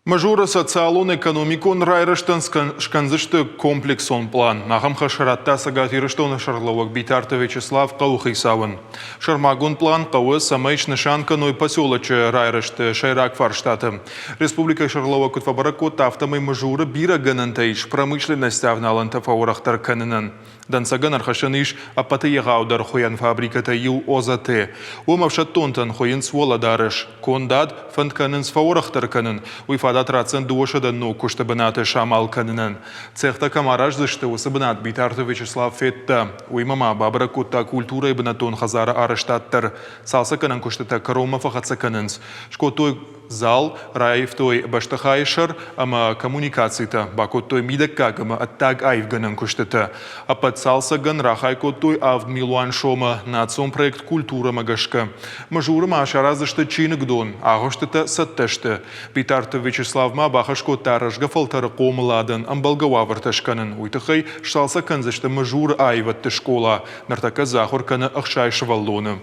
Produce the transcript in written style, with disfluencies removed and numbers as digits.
Мажура социалон экономикон райрыштан шканзышты комплексон план. Нахам хашаратта сагатирыштон Шарловок Битарта Вячеслав Каухайсавын. Шармагун план кауы самайш нышанканой поселочы райрышты Шайрак Фарштаты. Республика Шарловок Кутфабаракот автомой мажура бира ганантайш промышленность авналанта фаурахтар канынын. Дансаган архашаныш апаты ягаудар хоян фабриката ю озаты. Умавшаттонтан хоян своладарыш. Кондад фантканын сфаурахтар канын. Уйфадат рацен дуошада но куштабанаты шамал канынын. Цехта камараж зышты усабанат Битарта Вячеслав Фетта. Уймама бабракутта культура ибнатон хазара арыштаттар. Салса канын куштата карома фахатса канынс. Шкотой зал райфтой баштахайшар ама коммуникацията. Бакоттой мидаккак ама аттаг айвганын куштата. Апат салса ган рахайкоттой авд милуан шома нацон проект культура магашка. Мажура машара зышты чиныгдон. Агоштата сатташты. Битарта Вячеслав ма бахашко таражга фалтары қомыладын амбалгава варташканын. Уйтахай шалса канзышты мажура айватты школа. Нартака захор каны ахшай шваллоны.